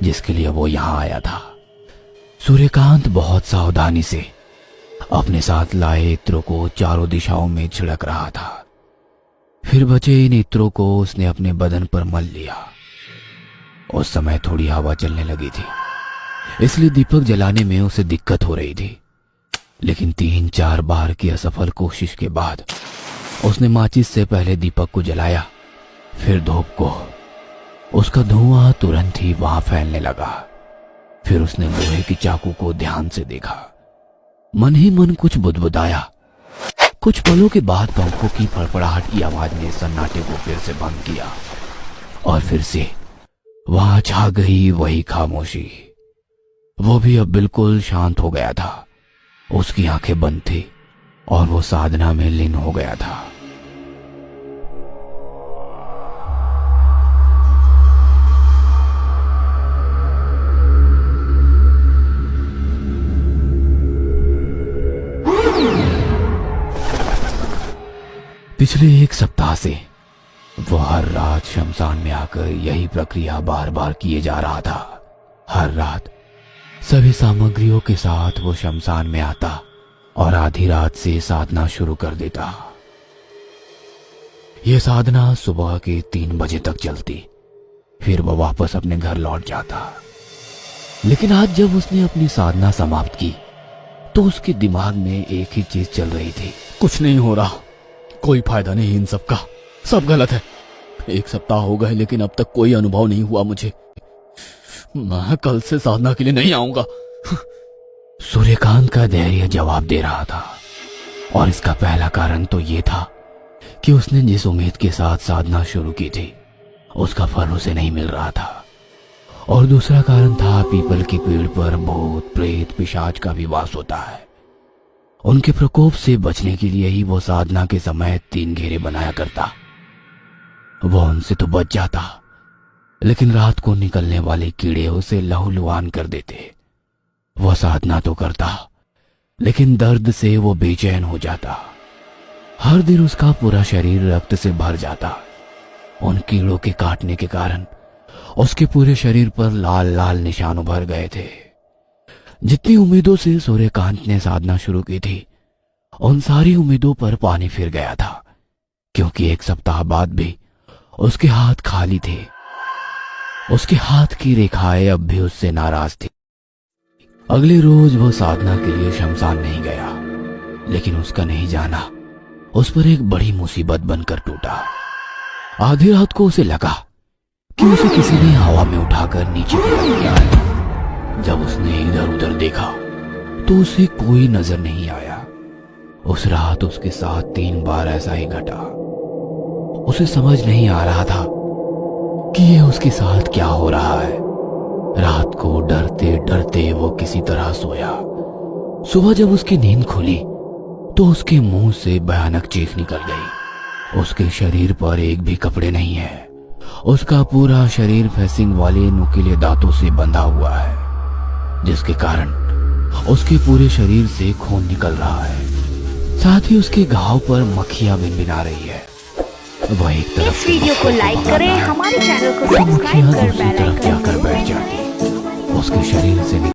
जिसके लिए वो यहाँ आया था। सूर्यकांत बहुत सावधानी से अपने साथ लाए इत्रों को चारों दिशाओं में छिड़क रहा था। फिर बचे इन इत्रों को उसने अपने बदन पर मल लिया। उस समय थोड़ी हवा चलने लगी थी, इसलिए दीपक जलाने में उसे दिक्कत हो रही थी। लेकिन 3-4 बार की असफल कोशिश के बाद उसने माचिस से पहले दीपक को जलाया, फिर धूप को। उसका धुआं तुरंत ही वहां फैलने लगा। फिर उसने लोहे की चाकू को ध्यान से देखा। मन ही मन कुछ बुदबुदाया। कुछ पलों के बाद पंखों की फड़फड़ाहट की आवाज ने सन्नाटे को फिर से भंग किया और फिर से वहां छा गई वही खामोशी। वो भी अब बिल्कुल शांत हो गया था। उसकी आंखें बंद थी और वो साधना में लीन हो गया था। पिछले 1 सप्ताह से वो हर रात शमशान में आकर यही प्रक्रिया बार बार किए जा रहा था। हर रात सभी सामग्रियों के साथ वो शमशान में आता और आधी रात से साधना शुरू कर देता। यह साधना सुबह के 3 बजे तक चलती। फिर वो वापस अपने घर लौट जाता। लेकिन आज जब उसने अपनी साधना समाप्त की तो उसके दिमाग में एक ही चीज चल रही थी। कुछ नहीं हो रहा, कोई फायदा नहीं इन सब का, सब गलत है। 1 सप्ताह हो गए लेकिन अब तक कोई अनुभव नहीं हुआ मुझे। मैं कल से साधना के लिए नहीं आऊंगा। सूर्यकांत का धैर्य जवाब दे रहा था और इसका पहला कारण तो ये था कि उसने जिस उम्मीद के साथ साधना शुरू की थी उसका फल उसे नहीं मिल रहा था। और दूसरा कारण था पीपल के पेड़ पर भूत प्रेत पिशाच का भी वास होता है। उनके प्रकोप से बचने के लिए ही वो साधना के समय 3 घेरे बनाया करता। वो उनसे तो बच जाता, लेकिन रात को निकलने वाले कीड़े उसे लहूलुहान कर देते। वो साधना तो करता, लेकिन दर्द से वो बेचैन हो जाता। हर दिन उसका पूरा शरीर रक्त से भर जाता। उन कीड़ों के काटने के कारण उसके पूरे शरीर पर लाल लाल निशान उभर गए थे। जितनी उम्मीदों से सूर्यकांत ने साधना शुरू की थी, उन सारी उम्मीदों पर पानी फिर गया था, क्योंकि 1 सप्ताह बाद भी उसके हाथ खाली थे। उसके हाथ की रेखाएं अब भी उससे नाराज थी। अगले रोज वो साधना के लिए शमशान नहीं गया, लेकिन उसका नहीं जाना उस पर एक बड़ी मुसीबत बनकर टूटा। आधी रात को उसे लगा कि उसे किसी ने हवा में उठाकर नीचे पटक दिया है। जब उसने इधर उधर देखा तो उसे कोई नजर नहीं आया। उस रात उसके साथ 3 बार ऐसा ही घटा। उसे समझ नहीं आ रहा था कि ये उसके साथ क्या हो रहा है। रात को डरते डरते वो किसी तरह सोया। सुबह जब उसकी नींद खुली तो उसके मुंह से भयानक चीख निकल गई। उसके शरीर पर एक भी कपड़े नहीं है। उसका पूरा शरीर फेंसिंग वाले नुकीले दांतों से बंधा हुआ है, जिसके कारण उसके पूरे शरीर से खून निकल रहा है। साथ ही उसके घाव पर मक्खियां भिनभिना रही है। वह एक तरफ इस वीडियो को लाइक करें, हमारे चैनल को मक्खियां सब्सक्राइब कर दूसरी बेल तरफ आइकन जाकर बैठ जाती। उसके शरीर से